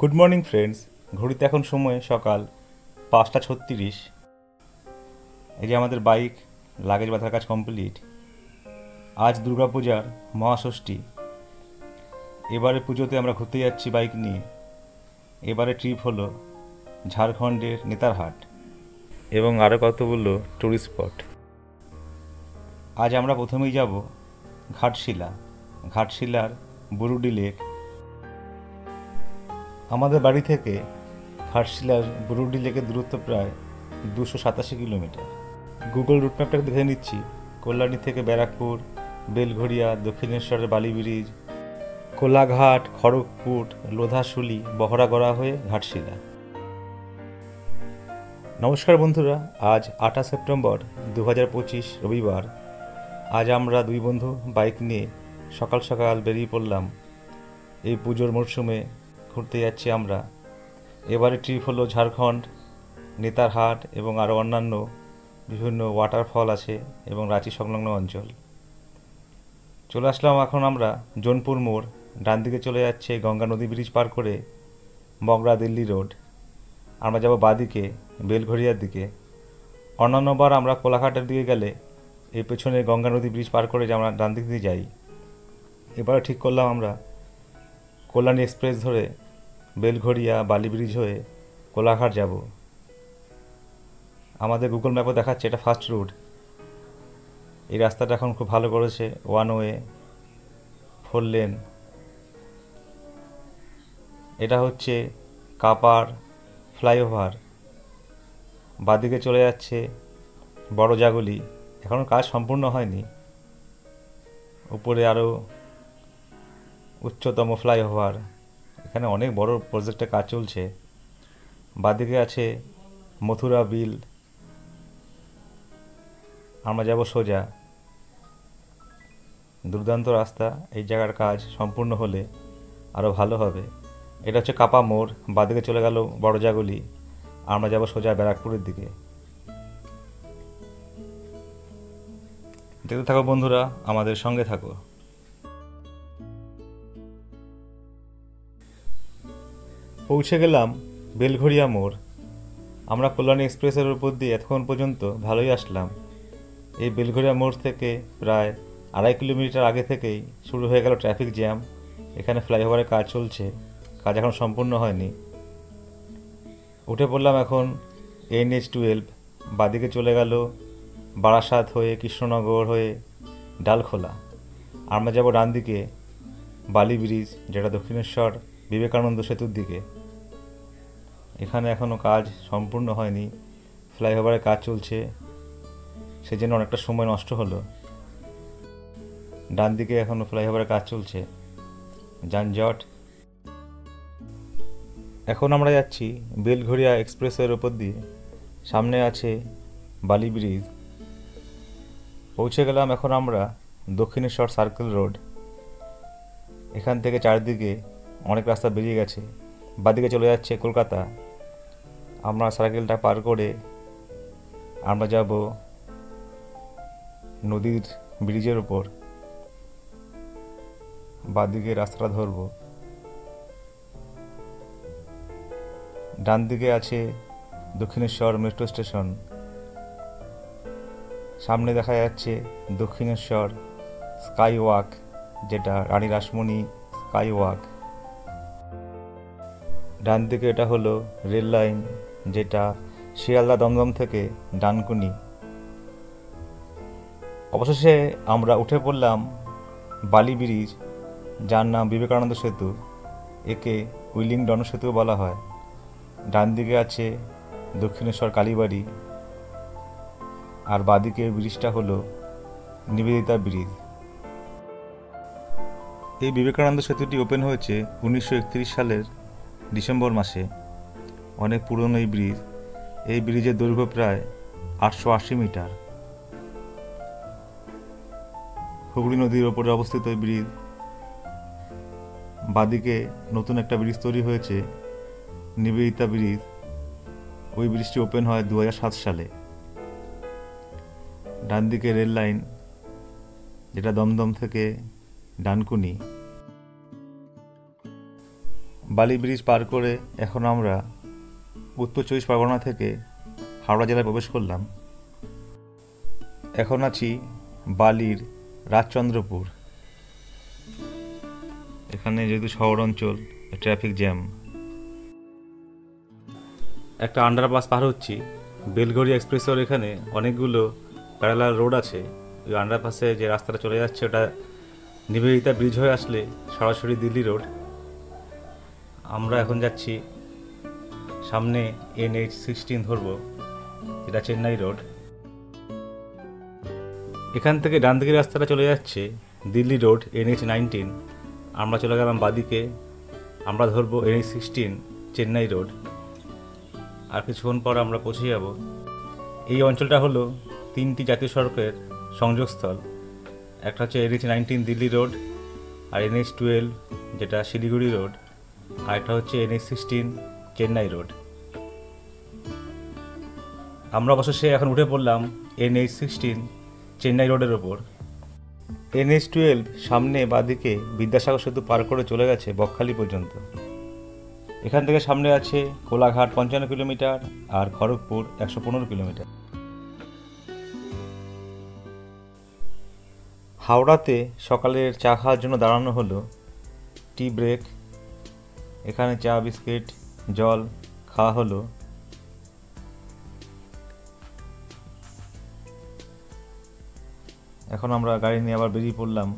Good morning friends. ঘড়িতে এখন সময় সকাল 5:36। এই যে আমাদের বাইক লাগেজ বাঁধার কাজ কমপ্লিট। আজ দুর্গাপূজার মহাষষ্ঠী। এবারে পুজোতে আমরা ঘুরতে যাচ্ছি বাইক নিয়ে। এবারে ট্রিপ হলো ঝাড়খণ্ডের নেতারহাট এবং আরও কতগুলো ট্যুরিস্ট স্পট। আজ আমরা প্রথমেই যাব ঘাটশিলার বুরুডি লেক। আমাদের বাড়ি থেকে ঘাটশিলার বুরুডি লেকের দূরত্ব প্রায় 287 কিলোমিটার। গুগল রুট ম্যাপটাকে দেখে নিচ্ছি। কল্যাণী থেকে ব্যারাকপুর, বেলঘড়িয়া, দক্ষিণেশ্বরের বালি ব্রিজ, কোলাঘাট, খড়গপুর, লোধাশুলি, বহরাগড়া হয়ে ঘাটশিলা। নমস্কার বন্ধুরা, আজ 8 সেপ্টেম্বর 2025 রবিবার। আজ আমরা দুই বন্ধু বাইক নিয়ে সকাল সকাল বেরিয়ে পড়লাম। এই পুজোর মরশুমে ঘুরতে যাচ্ছি আমরা। এবারে ট্রিপ হলো ঝাড়খণ্ড, নেতারহাট এবং আরও অন্যান্য বিভিন্ন ওয়াটারফল আছে এবং রাঁচি সংলগ্ন অঞ্চল। চলে আসলাম এখন আমরা জোনপুর মোড়। ডান দিকে চলে যাচ্ছে গঙ্গা নদী ব্রিজ পার করে মগরা দিল্লি রোড। আমরা যাব বাঁদিকে বেলঘড়িয়ার দিকে। অন্যান্যবার আমরা কোলাঘাটের দিকে গেলে এই পেছনে গঙ্গা নদী ব্রিজ পার করে আমরা ডান দিক দিয়ে যাই। এবারে ঠিক করলাম আমরা কল্যাণী এক্সপ্রেস ধরে বেলঘড়িয়া বালি ব্রিজ হয়ে কোলাঘাট যাব। আমাদের গুগল ম্যাপও দেখাচ্ছে এটা ফার্স্ট রুট। এই রাস্তাটা এখন খুব ভালো করেছে, 1 ওয়ে 4 লেন। এটা হচ্ছে কাপার ফ্লাইওভার। বাদিকে চলে যাচ্ছে বড় জাগুলি। এখনও কাজ সম্পূর্ণ হয়নি। উপরে আরও উচ্চতম ফ্লাইওভার। এখানে অনেক বড় প্রজেক্টে কাজ চলছে। বাদিকে আছে মথুরা বিল। আমরা যাব সোজা। দুর্দান্ত রাস্তা। এই জায়গার কাজ সম্পূর্ণ হলে আরও ভালো হবে। এটা হচ্ছে কাপা মোড়। বাদিকে চলে গেল বড় জাগুলি। আমরা যাব সোজা ব্যারাকপুরের দিকে। দেখতে থাকো বন্ধুরা, আমাদের সঙ্গে থাকো। পৌঁছে গেলাম বেলঘড়িয়া মোড়। আমরা কল্যাণী এক্সপ্রেসের উপর দিয়ে এতক্ষণ পর্যন্ত ভালোই আসলাম। এই বেলঘড়িয়া মোড় থেকে প্রায় 2.5 কিলোমিটার আগে থেকেই শুরু হয়ে গেল ট্রাফিক জ্যাম। এখানে ফ্লাইওভারের কাজ চলছে, কাজ এখন সম্পূর্ণ হয়নি। উঠে পড়লাম এখন NH-12। বাদিকে চলে গেল বারাসাত হয়ে কৃষ্ণনগর হয়ে ডালখোলা। আমরা যাব ডান দিকে বালি ব্রিজ, যেটা দক্ষিণেশ্বর বিবেকানন্দ সেতুর দিকে। এখানে এখনও কাজ সম্পূর্ণ হয়নি, ফ্লাইওভারের কাজ চলছে, সেজন্য অনেকটা সময় নষ্ট হলো। ডান দিকে এখনও ফ্লাইওভারের কাজ চলছে, যানজট। এখন আমরা যাচ্ছি বেলঘড়িয়া এক্সপ্রেসের ওপর দিয়ে। সামনে আছে বালি ব্রিজ। পৌঁছে গেলাম এখন আমরা দক্ষিণেশ্বর সার্কেল রোড। এখান থেকে চারদিকে অনেক রাস্তা বেরিয়ে গেছে। বাদিকে চলে যাচ্ছে কলকাতা। আমরা সার্কেলটা পার করে আমরা যাব নদীর ব্রিজের ওপর। বাদিকে রাস্তাটা ধরব। ডান দিকে আছে দক্ষিণেশ্বর মেট্রো স্টেশন। সামনে দেখা যাচ্ছে দক্ষিণেশ্বর স্কাই ওয়াক, যেটা রানী রাসমণি স্কাই ওয়াক। ডান দিকে এটা হলো রেল লাইন, যেটা শিয়ালদা দমদম থেকে ডানকুনি। অবশেষে আমরা উঠে পড়লাম বালি ব্রিজ, যার নাম বিবেকানন্দ সেতু। একে উইলিংডন সেতু বলা হয়। ডান দিকে আছে দক্ষিণেশ্বর কালীবাড়ি, আর বাদিকে ব্রিজটা হলো নিবেদিতা ব্রিজ। এই বিবেকানন্দ সেতুটি ওপেন হয়েছে 1931 সালের ডিসেম্বর মাসে। অনেক পুরনো এই ব্রিজ। এই ব্রিজের দৈর্ঘ্য প্রায় 880 মিটার। হুগলি নদীর ওপরে অবস্থিত এই ব্রিজ। বাদিকে নতুন একটা ব্রিজ তৈরি হয়েছে, নিবেদিতা ব্রিজ। ওই ব্রিজটি ওপেন হয় 2007 সালে। ডান দিকে রেল লাইন, যেটা দমদম থেকে ডানকুনি। বালি ব্রিজ পার করে এখন আমরা উত্তর 24 পরগনা থেকে হাওড়া জেলায় প্রবেশ করলাম। এখন আছি বালির রাজচন্দ্রপুর। এখানে যেহেতু শহর অঞ্চল, ট্রাফিক জ্যাম। একটা আন্ডারপাস পার হচ্ছি, বেলঘড়িয়া এক্সপ্রেসওয়ের এখানে অনেকগুলো প্যারালাল রোড আছে। ওই আন্ডারপাসে যে রাস্তাটা চলে যাচ্ছে ওটা নিবেদিতা ব্রিজ হয়ে আসলে সরাসরি দিল্লি রোড। আমরা এখন যাচ্ছি সামনে NH-16 ধরবো, যেটা চেন্নাই রোড। এখান থেকে ডান দিকের রাস্তাটা চলে যাচ্ছে দিল্লি রোড NH-19। আমরা চলে গেলাম বাদিকে, আমরা ধরবো NH-16 চেন্নাই রোড। আর কিছুক্ষণ পর আমরা পৌঁছে যাব। এই অঞ্চলটা হলো 3টি জাতীয় সড়কের সংযোগস্থল। একটা হচ্ছে NH-19 দিল্লি রোড, আর NH-12 যেটা শিলিগুড়ি রোড, আর একটা হচ্ছে NH-16 চেন্নাই রোড। আমরা অবশেষে এখন উঠে পড়লাম NH-16 চেন্নাই রোডের ওপর। NH-12 সামনে বাদিকে বিদ্যাসাগর সেতু পার করে চলে গেছে বকখালি পর্যন্ত। এখান থেকে সামনে আছে কোলাঘাট 55 কিলোমিটার আর খড়গপুর 115 কিলোমিটার। হাওড়াতে সকালের চা খাওয়ার জন্য দাঁড়ানো হলো, টি ব্রেক। এখানে চা, বিস্কিট, জল খাওয়া হলো। এখন আমরা গাড়ি নিয়ে আবার বেরিয়ে পড়লাম।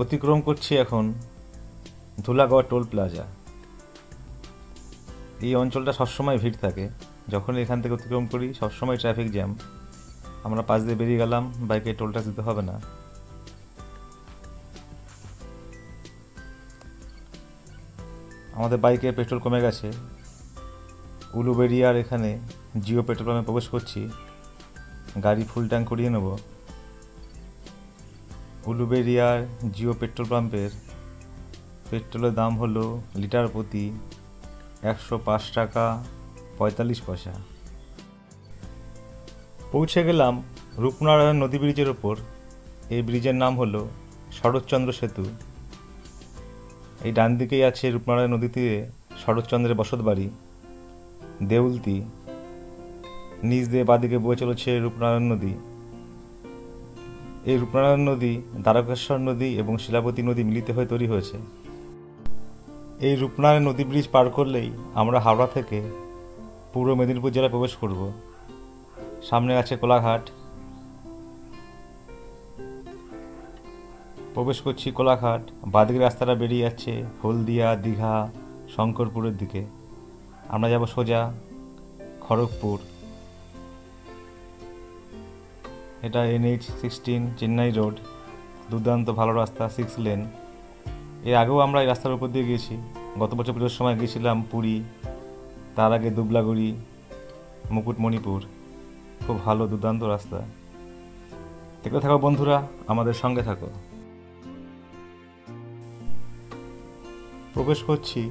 অতিক্রম করছি এখন ধুলাগড় টোল প্লাজা। এই অঞ্চলটা সবসময় ভিড় থাকে, যখন এখান থেকে অতিক্রম করি সবসময় ট্রাফিক জ্যাম। আমরা পাশ দিয়ে বেরিয়ে গেলাম, বাইকে টোল ট্যাক্স দিতে হবে না। আমাদের বাইকে পেট্রোল কমে গেছে। উলুবেড়িয়ার এখানে জিও পেট্রোল পাম্পে প্রবেশ করছি, গাড়ি ফুল ট্যাঙ্ক করিয়ে নেব। উলুবেড়িয়ার জিও পেট্রোল পাম্পের পেট্রোলের দাম হলো লিটার প্রতি 105 টাকা 45 পয়সা। পৌঁছে গেলাম রূপনারায়ণ নদী ব্রিজের ওপর। এই ব্রিজের নাম হলো শরৎচন্দ্র সেতু। এই ডান দিকেই আছে রূপনারায়ণ নদী তীরে শরৎচন্দ্রের বসতবাড়ি দেউলতি। নিচ দিয়ে বাদিকে বয়ে চলেছে রূপনারায়ণ নদী। এই রূপনারায়ণ নদী দ্বারকেশ্বর নদী এবং শিলাবতী নদী মিলিত হয়ে তৈরি হয়েছে। এই রূপনারায়ণ নদী ব্রিজ পার করলেই আমরা হাওড়া থেকে পূর্ব মেদিনীপুর জেলায় প্রবেশ করব। সামনে আছে কোলাঘাট। প্রবেশ করছি কোলাঘাট। বাদিকের রাস্তাটা বেরিয়ে যাচ্ছে হলদিয়া, দীঘা, শঙ্করপুরের দিকে। আমরা যাব সোজা খড়গপুর। এটা NH-16 চেন্নাই রোড, দুর্দান্ত ভালো রাস্তা, 6 লেন। এর আগেও আমরা এই রাস্তার উপর দিয়ে গিয়েছি। গত বছর পুজোর সময় গিয়েছিলাম পুরী, তার আগে দুবলাগুড়ি, মুকুটমণিপুর। খুব ভালো দুর্দান্ত রাস্তা। দেখতে থাকো বন্ধুরা, আমাদের সঙ্গে থাকো। প্রবেশ করছি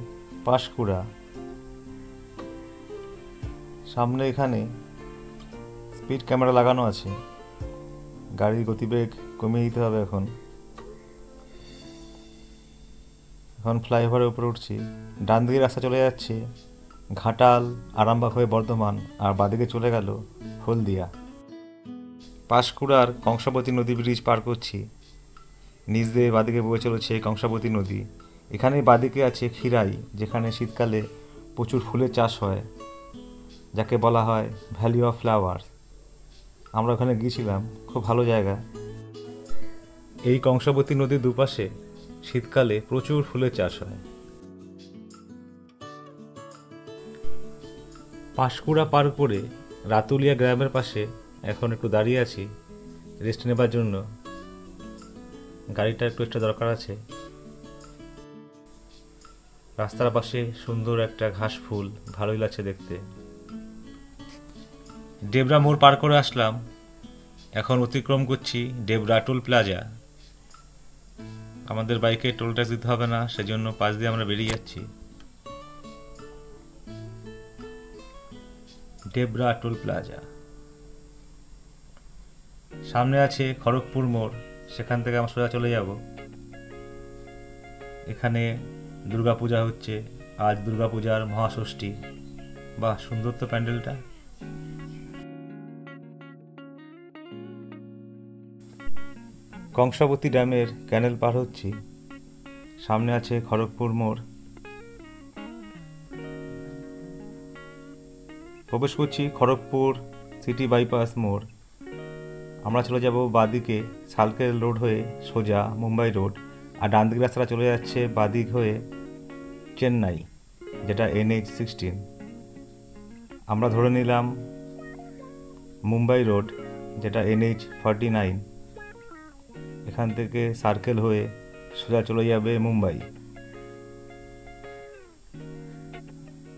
পাঁশকুড়া। সামনে এখানে স্পিড ক্যামেরা লাগানো আছে, গাড়ির গতিবেগ কমিয়ে দিতে হবে। এখন ফ্লাইওভারের উপরে উঠছি। ডান দিকে রাস্তা চলে যাচ্ছে ঘাটাল, আরামবাগ হয়ে বর্ধমান, আর বাদিকে চলে গেল হলদিয়া। পাঁশকুড়ার কংসাবতী নদী ব্রিজ পার করছি। নিচ দিয়ে বাদিকে বয়ে চলেছে কংসাবতী নদী। এখানে বাদিকে আছে খিরাই, যেখানে শীতকালে প্রচুর ফুলের চাষ হয়, যাকে বলা হয় ভ্যালি অফ ফ্লাওয়ার্স। আমরা ওখানে গিয়েছিলাম, খুব ভালো জায়গা। এই কংসাবতী নদীর দুপাশে শীতকালে প্রচুর ফুলের চাষ হয়। পাঁশকুড়া পার করে রাতুলিয়া গ্রামের পাশে এখন একটু দাঁড়িয়ে আছি রেস্ট নেবার জন্য। গাড়িটা একটু এক্সট্রা দরকার আছে। রাস্তার পাশে সুন্দর একটা ঘাস ফুল, ভালোই লাগছে দেখতে। ডেবরা মোড় পার করে আসলাম। এখন অতিক্রম করছি ডেবরা টোল প্লাজা। আমাদের বাইকে টোল ট্যাক্স দিতে হবে না, সেজন্য পাশ দিয়ে আমরা বেরিয়ে যাচ্ছি। Debra toll plaza. সামনে আছে খড়গপুর মোড়, সেখান থেকে আমরা সোজা চলে যাব। এখানে দুর্গাপূজা হচ্ছে, আজ দুর্গাপূজার মহাষষ্ঠী। বাহ, সুন্দর তো প্যান্ডেলটা। কংসাবতী ড্যামের ক্যানেল পার হচ্ছি, সামনে আছে খড়গপুর মোড়। প্রবেশ করছি খড়গপুর সিটি বাইপাস মোড়। আমরা চলে যাব বাঁদিকে সালকেল রোড হয়ে সোজা মুম্বাই রোড, আর ডান দিকে রাস্তাটা চলে যাচ্ছে বাঁদিক হয়ে চেন্নাই, যেটা NH-16। আমরা ধরে নিলাম মুম্বাই রোড, যেটা NH-49। এখান থেকে সার্কেল হয়ে সোজা চলে যাবে মুম্বাই।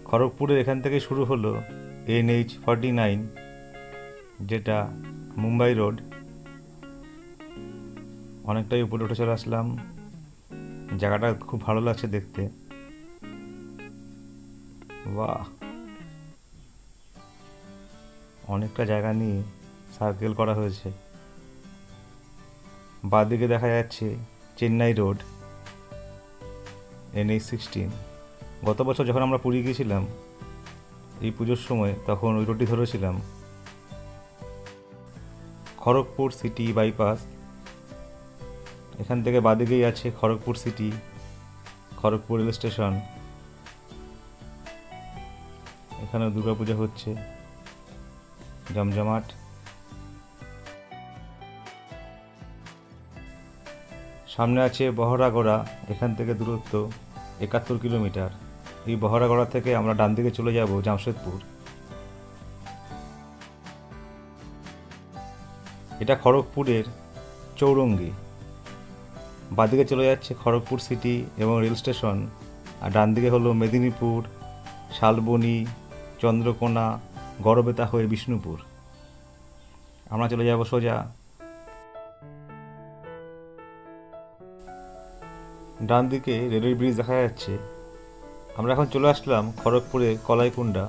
খড়গপুরের এখান থেকে শুরু হলো NH-49, যেটা মুম্বাই রোড। অনেকটাই উপরে উঠে চলে আসলাম, জায়গাটা খুব ভালো লাগছে দেখতে। বাহ, অনেকটা জায়গা নিয়ে সার্কেল করা হয়েছে। বাঁদিকে দেখা যাচ্ছে চেন্নাই রোড, NH-16। গত বছর যখন আমরা পুরী গিয়েছিলাম এই পুজোর সময়, তখন ওই রোডটি ধরেছিলাম। খড়গপুর সিটি বাইপাস, এখান থেকে বাঁদিকেই আছে Kharagpur city, Kharagpur rail station. এখানে দুর্গাপূজা হচ্ছে, জমজমাট। সামনে আছে বহরাগড়া, এখান থেকে দূরত্ব 71 কিলোমিটার। এই বহরাগড়া থেকে আমরা ডান দিকে চলে যাব জামশেদপুর। এটা খড়গপুরের চৌরঙ্গি। বাঁদিকে চলে যাচ্ছে খড়গপুর সিটি এবং রেল স্টেশন, আর ডান দিকে হলো মেদিনীপুর, শালবনী, চন্দ্রকোনা, গড়বেতা হয়ে বিষ্ণুপুর। আমরা চলে যাব সোজা। ডান দিকে রেলের ব্রিজ দেখা যাচ্ছে। আমরা এখন চলে আসলাম খড়গপুরে কলাইকুণ্ডা,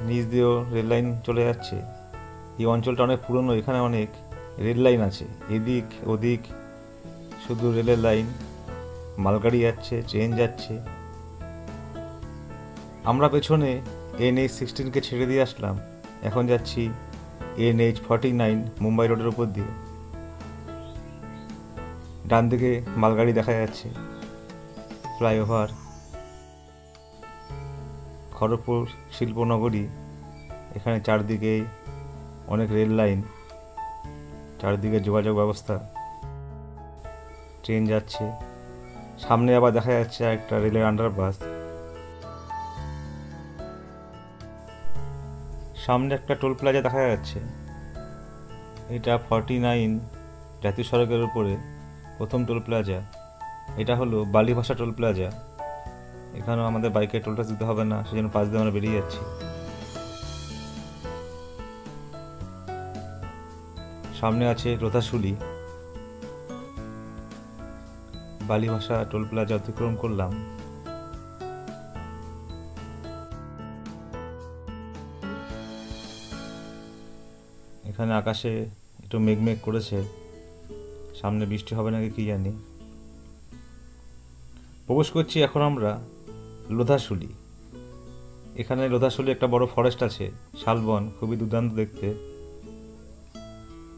নিচ দিয়েও রেল লাইন চলে যাচ্ছে। এই অঞ্চলটা অনেক পুরনো, এখানে অনেক রেল লাইন আছে, এদিক ওদিক শুধু রেলের লাইন, মালগাড়ি যাচ্ছে, ট্রেন যাচ্ছে। আমরা পেছনে NH-16কে ছেড়ে দিয়ে আসলাম, এখন যাচ্ছি NH-49 মুম্বাই রোডের উপর দিয়ে। ডান দিকে মালগাড়ি দেখা যাচ্ছে, ফ্লাইওভার। খড়গপুর শিল্পনগরী, এখানে চারদিকে অনেক রেল লাইন, চারদিকে যোগাযোগ ব্যবস্থা, ট্রেন যাচ্ছে। সামনে আবার দেখা যাচ্ছে একটা রেলের আন্ডারপাস। সামনে একটা টোল প্লাজা দেখা যাচ্ছে, এটা 49 জাতীয় সড়কের উপরে প্রথম টোল প্লাজা। এটা হলো বালিভাষা টোল প্লাজা। এখানেও আমাদের বাইকে টোল ট্যাক্স দিতে হবে না, সেজন্য পাশ দিয়ে আমরা বেরিয়ে যাচ্ছি। সামনে আছে লোধাশুলি। বালিভাষা টোল প্লাজা অতিক্রম করলাম। এখানে আকাশে একটু মেঘমেঘ করেছে, সামনে বৃষ্টি হবে নাকি কি জানি। প্রবেশ করছি এখন আমরা লোধাশুলি। এখানে লোধাশুলি একটা বড় ফরেস্ট আছে, শালবন, খুবই দুর্দান্ত দেখতে।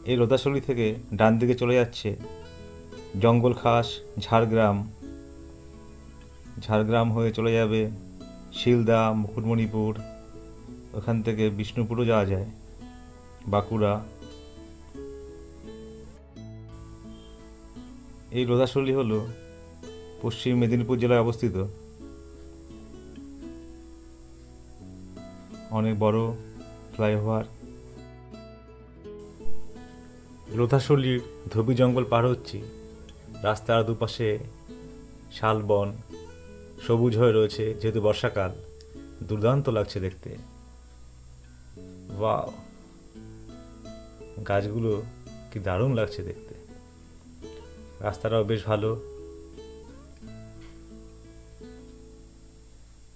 এই লোধাশুলি থেকে ডান দিকে চলে যাচ্ছে জঙ্গল খাস ঝাড়গ্রাম। ঝাড়গ্রাম হয়ে চলে যাবে শিলদা, মুকুটমণিপুর, ওখান থেকে বিষ্ণুপুরও যাওয়া যায়, বাঁকুড়া। এই লোধাশুলি হলো পশ্চিম মেদিনীপুর জেলায় অবস্থিত। অনেক বড় ফ্লাইওভার। লোধাশুলির ধোবি জঙ্গল পার হচ্ছি, রাস্তার দুপাশে শালবন সবুজ হয়ে রয়েছে, যেহেতু বর্ষাকাল দুর্দান্ত লাগছে দেখতে। ওয়াও, গাছগুলো কি দারুণ লাগছে দেখতে। রাস্তাটাও বেশ ভালো।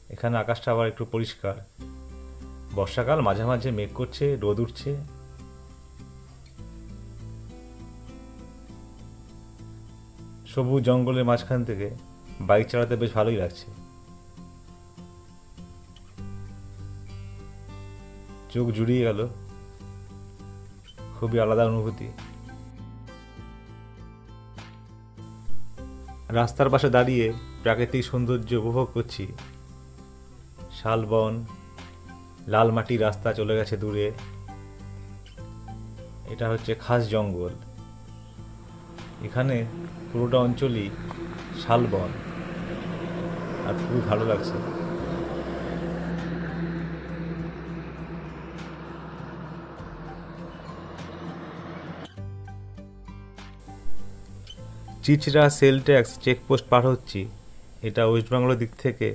এখানে আকাশটা আবার একটু পরিষ্কার। বর্ষাকাল, মাঝে মাঝে মেঘ করছে, রোদ উঠছে। সবুজ জঙ্গলের মাঝখান থেকে বাইক চালাতে বেশ ভালোই লাগছে। চোখ জুড়িয়ে গেল, খুবই আলাদা অনুভূতি। রাস্তার পাশে দাঁড়িয়ে প্রাকৃতিক সৌন্দর্য উপভোগ করছি। শালবন, লাল মাটির রাস্তা চলে গেছে দূরে। এটা হচ্ছে খাস জঙ্গল। এখানে পুরোটা অঞ্চলই শালবন, আর খুবই ভালো লাগছে। চিচড়া সেল ট্যাক্স চেকপোস্ট পার হচ্ছি। এটা ওয়েস্ট বেঙ্গলের দিক থেকে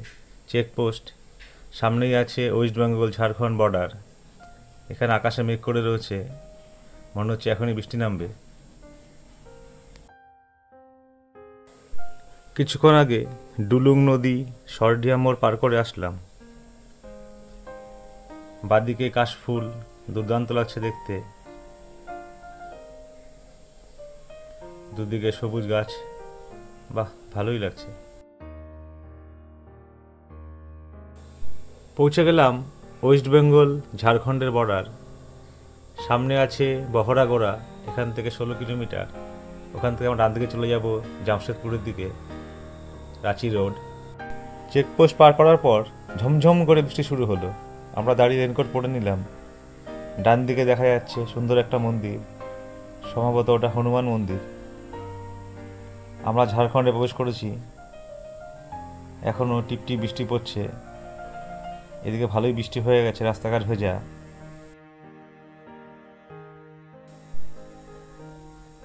চেকপোস্ট। সামনেই আছে ওয়েস্ট বেঙ্গল ঝাড়খণ্ড বর্ডার। এখানে আকাশে মেঘ করে রয়েছে, মনে হচ্ছে এখনই বৃষ্টি নামবে। কিছুক্ষণ আগে ডুলুং নদী সরডিয়া মোড় পার করে আসলাম। বাদিকে কাশফুল, দুর্দান্ত লাগছে দেখতে। দুদিকে সবুজ গাছ, বাহ ভালোই লাগছে। পৌঁছে গেলাম ওয়েস্ট বেঙ্গল ঝাড়খণ্ডের বর্ডার। সামনে আছে বহরাগোড়া, এখান থেকে 16 কিলোমিটার। ওখান থেকে আমরা ডান দিকে চলে যাব জামশেদপুরের দিকে, রাঁচি রোড। চেকপোস্ট পার করার পর ঝমঝম করে বৃষ্টি শুরু হলো। আমরা দাঁড়িয়ে রেনকোট পরে নিলাম। ডান দিকে দেখা যাচ্ছে সুন্দর একটা মন্দির, সম্ভবত ওটা হনুমান মন্দির। আমরা ঝাড়খণ্ডে প্রবেশ করেছি। এখনও টিপটিপ বৃষ্টি পড়ছে। এদিকে ভালোই বৃষ্টি হয়ে গেছে, রাস্তাঘাট ভেজা।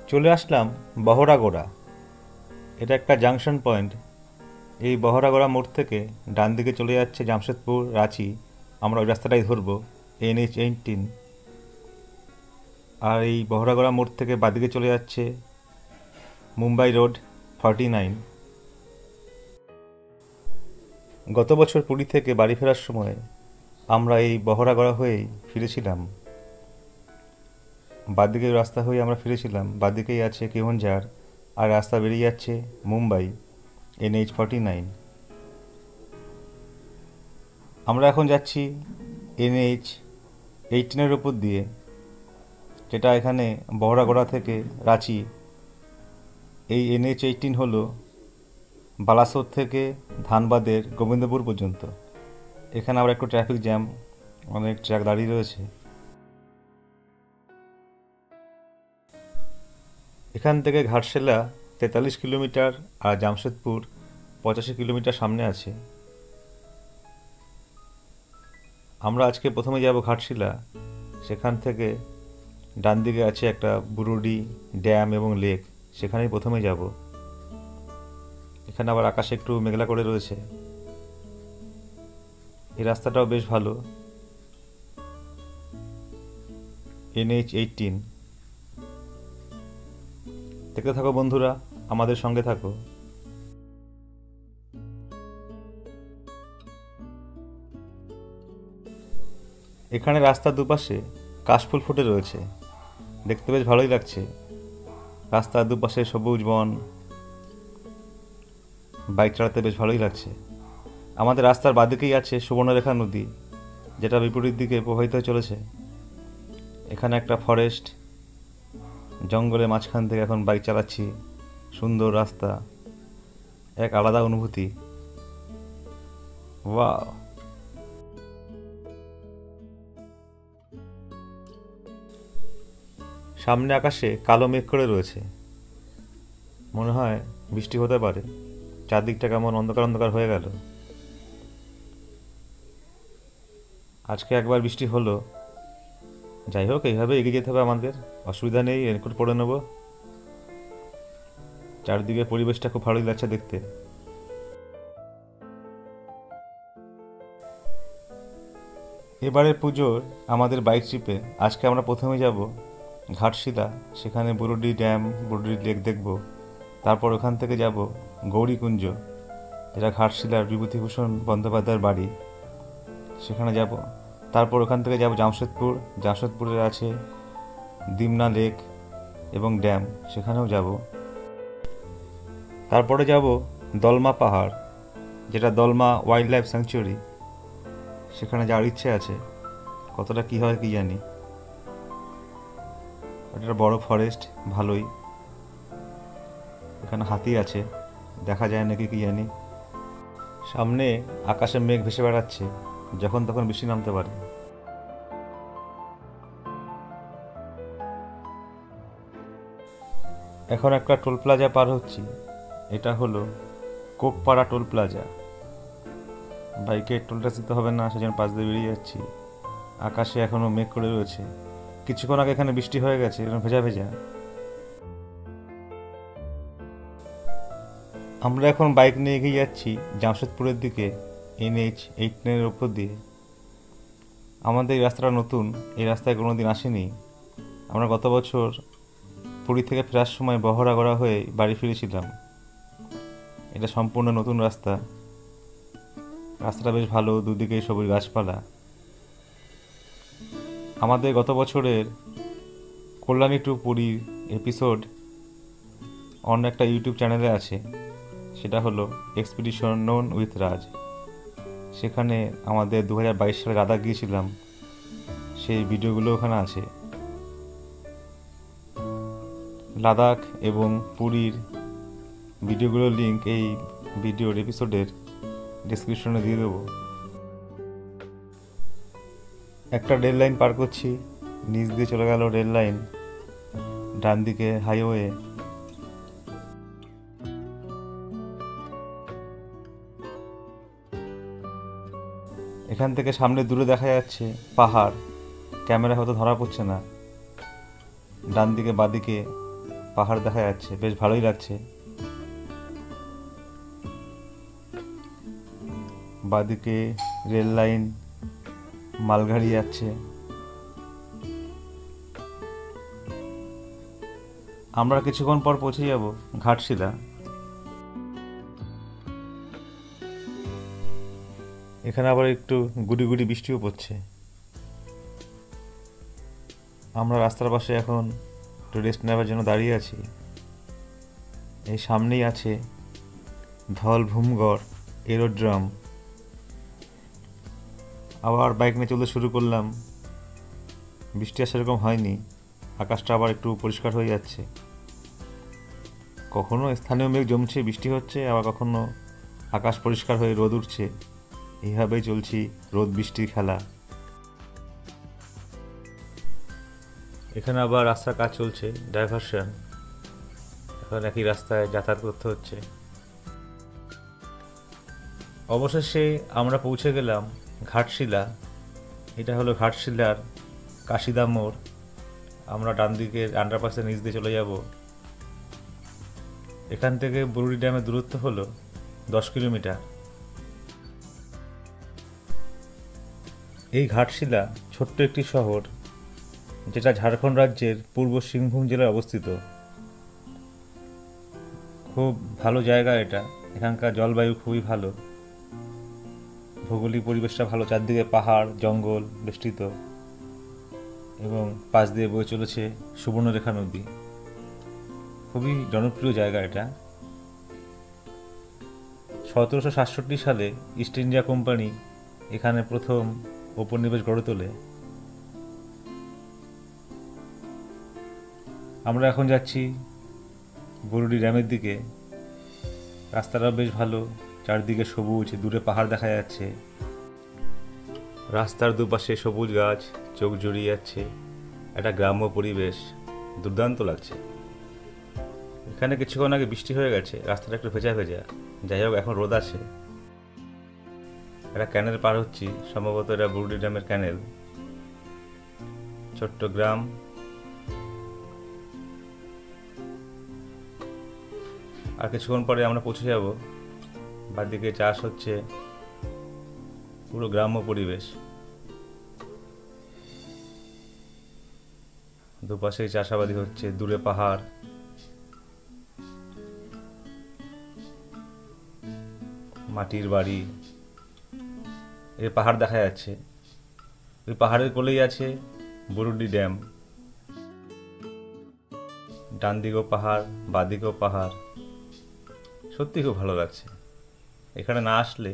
চলে আসলাম বহরাগোড়া। এটা একটা জাংশন পয়েন্ট। এই বহরাগোড়া মোড় থেকে ডান দিকে চলে যাচ্ছে জামশেদপুর, রাঁচি। আমরা ওই রাস্তাটাই ধরবো, NH 18। আর এই বহরাগোড়া মোড় থেকে বাদিকে চলে যাচ্ছে মুম্বাই রোড 49। গত বছর পুরী থেকে বাড়ি ফেরার সময় আমরা এই বহরাগড়া হয়েই ফিরেছিলাম। বাদিকে রাস্তা হয়ে আমরা ফিরেছিলাম। বাদিকেই আছে কেওনঝাড়, আর রাস্তা বেরিয়ে যাচ্ছে মুম্বাই, NH 49। আমরা এখন যাচ্ছি NH 18-এর উপর দিয়ে, যেটা এখানে বহরাগড়া থেকে রাঁচি। এই NH 18 হলো বালাসোর থেকে ধানবাদের গোবিন্দপুর পর্যন্ত। এখানে আবার একটু ট্রাফিক জ্যাম, অনেক ট্রাক দাঁড়িয়ে রয়েছে। এখান থেকে ঘাটশিলা 43 কিলোমিটার, আর জামশেদপুর 85 কিলোমিটার সামনে আছে। আমরা আজকে প্রথমে যাব ঘাটশিলা। সেখান থেকে ডান দিকে আছে একটা বুরুডি ড্যাম এবং লেক, সেখানেই প্রথমে যাব। এখানে আবার আকাশে একটু মেঘলা করে রয়েছে। এই রাস্তাটাও বেশ ভালো, NH 18। দেখতে থাকো বন্ধুরা, আমাদের সঙ্গে থাকো। এখানে রাস্তার দুপাশে কাশফুল ফুটে রয়েছে, দেখতে বেশ ভালোই লাগছে। রাস্তার দুপাশে সবুজ বন, বাইক চালাতে বেশ ভালোই লাগছে। আমাদের রাস্তার বাদিকেই আছে সুবর্ণরেখা নদী, যেটা বিপরীত দিকে প্রবাহিত হয়ে চলেছে। এখানে একটা ফরেস্ট, জঙ্গলের মাঝখান থেকে এখন বাইক চালাচ্ছি। সুন্দর রাস্তা, এক আলাদা অনুভূতি। ওয়াও! সামনে আকাশে কালো মেঘ করে রয়েছে, মনে হয় বৃষ্টি হতে পারে। চারদিকটা কেমন অন্ধকার অন্ধকার হয়ে গেল। আজকে একবার বৃষ্টি হলো। যাই হোক, এইভাবে এগিয়ে যেতে হবে আমাদের, অসুবিধা নেই। রেনকোট পরে নেব। চারদিকে পরিবেশটা খুব ভালোই লাগছে দেখতে। এবারের পুজোর আমাদের বাইক ট্রিপে আজকে আমরা প্রথমে যাব ঘাটশিলা। সেখানে বুরুডি ড্যাম, বুরুডি লেক দেখব। তারপর ওখান থেকে যাব গৌরীকুঞ্জ, যেটা ঘাটশিলার বিভূতিভূষণ বন্দ্যোপাধ্যায়ের বাড়ি, সেখানে যাব। তারপর ওখান থেকে যাব জামশেদপুর। জামশেদপুরে আছে দিমনা লেক এবং ড্যাম, সেখানেও যাব। তারপরে যাব দলমা পাহাড়, যেটা দলমা ওয়াইল্ড লাইফ স্যাংচুয়ারি, সেখানে যাওয়ার ইচ্ছে আছে। কতটা কী হয় কি জানি। এটা বড় ফরেস্ট, ভালোই। এখানে হাতি আছে, দেখা যায় নাকি কি জানি। সামনে আকাশে মেঘ ভেসে বেড়াচ্ছে, যখন তখন বৃষ্টি নামতে পারে। এখন একটা টোল প্লাজা পার হচ্ছি। এটা হলো কোকপাড়া টোল প্লাজা। বাইকে টোল ট্যাক্স দিতে হবে না, সেজন্য পাশ দিয়ে বেরিয়ে যাচ্ছি। আকাশে এখনও মেঘ করে রয়েছে। কিছুক্ষণ আগে এখানে বৃষ্টি হয়ে গেছে, এরকম ভেজা ভেজা। আমরা এখন বাইক নিয়ে এগিয়ে যাচ্ছি জামশেদপুরের দিকে, NH-89 ওপর দিয়ে। আমাদের এই রাস্তাটা নতুন, এই রাস্তায় কোনো দিন আসেনি। আমরা গত বছর পুরী থেকে ফেরার সময় বহরাগড়া হয়ে বাড়ি ফিরেছিলাম। এটা সম্পূর্ণ নতুন রাস্তা। রাস্তাটা বেশ ভালো, দুদিকেই সবুজ গাছপালা। আমাদের গত বছরের কল্যাণী টু পুরীর এপিসোড অন্য একটা ইউটিউব চ্যানেলে আছে, সেটা হলো এক্সপিডিশন নোন উইথ রাজ। সেখানে আমাদের 2022 সালে লাদাখ গিয়েছিলাম, সেই ভিডিওগুলো ওখানে আছে। লাদাখ এবং পুরীর ভিডিওগুলোর লিঙ্ক এই ভিডিওর এপিসোডের ডেসক্রিপশনে দিয়ে দেবো। একটা রেল লাইন পার করছি, নিচ দিয়ে চলে গেল রেল লাইন, ডান দিকে হাইওয়ে। এখান থেকে সামনে দূরে দেখা যাচ্ছে পাহাড়, ক্যামেরা হয়তো ধরা পড়ছে না। ডান দিকে বাদিকে পাহাড় দেখা যাচ্ছে, বেশ ভালোই লাগছে। বাদিকে রেল লাইন, মালগাড়ি যাচ্ছে। আমরা কিছুক্ষণ পর পৌঁছে যাব ঘাটশিলা। এখানে আবার একটু গুড়ি গুড়ি বৃষ্টিও পড়ছে। আমরা রাস্তার পাশে এখন একটু রেস্ট নেওয়ার জন্য দাঁড়িয়ে আছি। এই সামনেই আছে ধলভূমগড় এরোড্রোম। আবার বাইক নিয়ে চলতে শুরু করলাম। বৃষ্টি আর সেরকম হয়নি, আকাশটা আবার একটু পরিষ্কার হয়ে যাচ্ছে। কখনো স্থানীয় মেঘ জমছে, বৃষ্টি হচ্ছে, আবার কখনো আকাশ পরিষ্কার হয়ে রোদ উঠছে। এইভাবেই চলছি রোদ বৃষ্টির খেলা। এখানে আবার রাস্তার কাজ চলছে, ডাইভারশন। এখন একই রাস্তায় যাতায়াত করতে হচ্ছে। অবশেষে আমরা পৌঁছে গেলাম ঘাটশিলা। এটা হলো ঘাটশিলার কাশিদা মোড়। আমরা ডান দিকের আন্ডারপাসের নিচ দিয়ে চলে যাব। এখান থেকে বুরুডি ড্যামের দূরত্ব হলো 10 কিলোমিটার। এই ঘাটশিলা ছোট্ট একটি শহর, যেটা ঝাড়খণ্ড রাজ্যের পূর্ব সিংভূম জেলায় অবস্থিত। খুব ভালো জায়গা এটা। এখানকার জলবায়ু খুবই ভালো, ভৌগোলিক পরিবেশটা ভালো। চারদিকে পাহাড়, জঙ্গল বেষ্টিত, এবং পাশ দিয়ে বয়ে চলেছে সুবর্ণরেখা নদী। খুবই জনপ্রিয় জায়গা এটা। 1767 সালে ইস্ট ইন্ডিয়া কোম্পানি এখানে প্রথম উপনিবেশ গড়ে তোলে। আমরা এখন যাচ্ছি বুরুডি ড্যামের দিকে। রাস্তাটা বেশ ভালো, চারদিকে সবুজ, দূরে পাহাড় দেখা যাচ্ছে। রাস্তার দুপাশে সবুজ গাছ চোখ জুড়িয়ে যাচ্ছে। একটা গ্রাম্য পরিবেশ, দুর্দান্ত লাগছে। এখানে কিছুক্ষণ আগে বৃষ্টি হয়ে গেছে, রাস্তাটা একটু ভেজা ভেজা। যাই হোক, এখন রোদ আছে। একটা ক্যানেল পার হচ্ছি, সম্ভবত এটা বুরুডি ড্যামের ক্যানেল। ছোট্ট গ্রাম। আর কিছুক্ষণ পরে আমরা পৌঁছে যাব। বাদিকে চাষ হচ্ছে, পুরো গ্রাম্য পরিবেশ। দুপাশেই চাষাবাদি হচ্ছে, দূরে পাহাড়। মাটির বাড়ি, এই পাহাড় দেখা যাচ্ছে। ওই পাহাড়ের কোলেই আছে বুরুডি ড্যাম। ডান দিকেও পাহাড়, বাদিকেও পাহাড়, সত্যি খুব ভালো লাগছে। এখানে না আসলে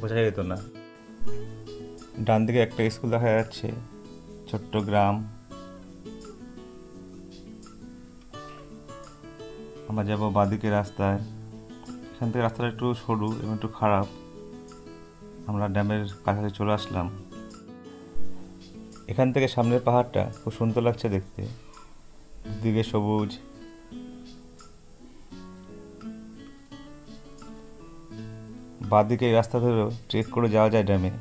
বোঝা যেত না। ডান দিকে একটা স্কুল দেখা যাচ্ছে, ছোট্ট গ্রাম। আমরা যাবো বাঁদিকে রাস্তায়। এখান থেকে রাস্তাটা একটু সরু এবং একটু খারাপ। আমরা ড্যামের কাছাকাছি চলে আসলাম। এখান থেকে সামনের পাহাড়টা খুব সুন্দর লাগছে দেখতে, দিকে সবুজ। বাঁদিকে এই রাস্তা ধরেও ট্রেক করে যাওয়া যায় ড্যামে,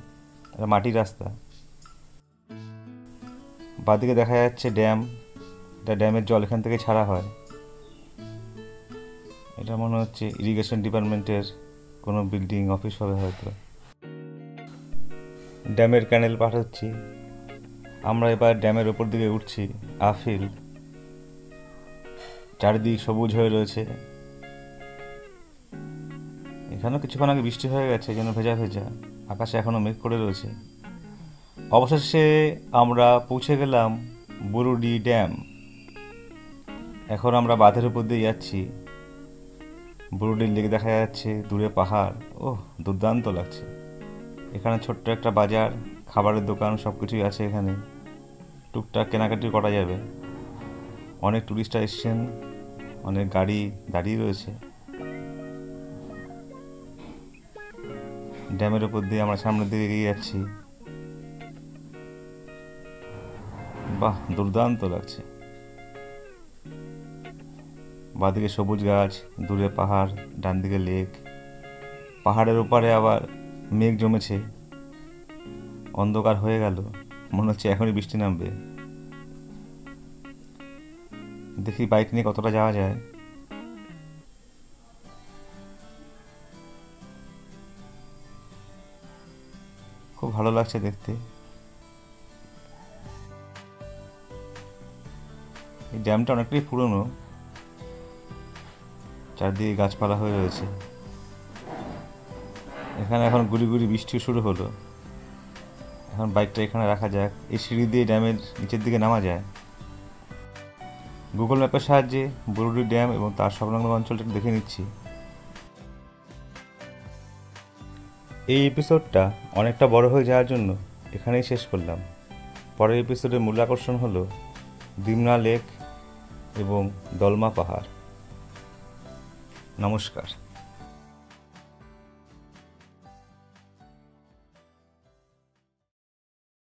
এটা মাটির রাস্তা। বাঁদিকে দেখা যাচ্ছে ড্যাম, এটা ড্যামের জল এখান থেকে ছাড়া হয়। এটা মনে হচ্ছে ইরিগেশন ডিপার্টমেন্টের কোনো বিল্ডিং অফিস হবে হয়তো। ড্যামের ক্যানেল পার হচ্ছি। আমরা এবার ড্যামের ওপর দিকে উঠছি। আফিল, চারিদিক সবুজ হয়ে রয়েছে। এখানেও কিছুক্ষণ আগে বৃষ্টি হয়ে গেছে, যেন ভেজা ভেজা, আকাশে এখনো মেঘ করে রয়েছে। অবশেষে আমরা পৌঁছে গেলাম বুরুডি ড্যাম। এখন আমরা বাঁধের উপর দিয়ে যাচ্ছি। বুরুডির লেক দেখা যাচ্ছে, দূরে পাহাড়। ওহ, দুর্দান্ত লাগছে। এখানে ছোট্ট একটা বাজার, খাবারের দোকান, সব কিছুই আছে এখানে। টুকটাক কেনাকাটি করা যাবে। অনেক টুরিস্টরা এসছেন, অনেক গাড়ি দাঁড়িয়ে রয়েছে। ড্যামের উপর দিয়ে আমরা সামনের দিকে এগিয়ে যাচ্ছি। বাহ, দুর্দান্ত লাগছে। বাঁদিকে সবুজ গাছ, দূরে পাহাড়, ডান দিকে লেক। পাহাড়ের ওপারে আবার মেঘ জমেছে, অন্ধকার হয়ে গেল, মনে হচ্ছে এখনই বৃষ্টি নামবে। দেখি বাইক নিয়ে কতটা যাওয়া যায়। খুব ভালো লাগছে দেখতে। এই ড্যামটা অনেকটাই পুরনো, চারদিকে গাছপালা হয়ে রয়েছে। এখানে এখন গুড়ি গুড়ি বৃষ্টি শুরু হলো। এখন বাইকটা এখানে রাখা যাক। এই সিঁড়ি দিয়ে ড্যামের নিচের দিকে নামা যায়। গুগল ম্যাপের সাহায্যে বুরুডি ড্যাম এবং তার সংলগ্ন অঞ্চলটা দেখে নিচ্ছি। এই এপিসোডটা অনেকটা বড় হয়ে যাওয়ার জন্য এখানেই শেষ করলাম। পরের এপিসোডের মূল আকর্ষণ হলো দিমনা লেক এবং দলমা পাহাড়। নমস্কার।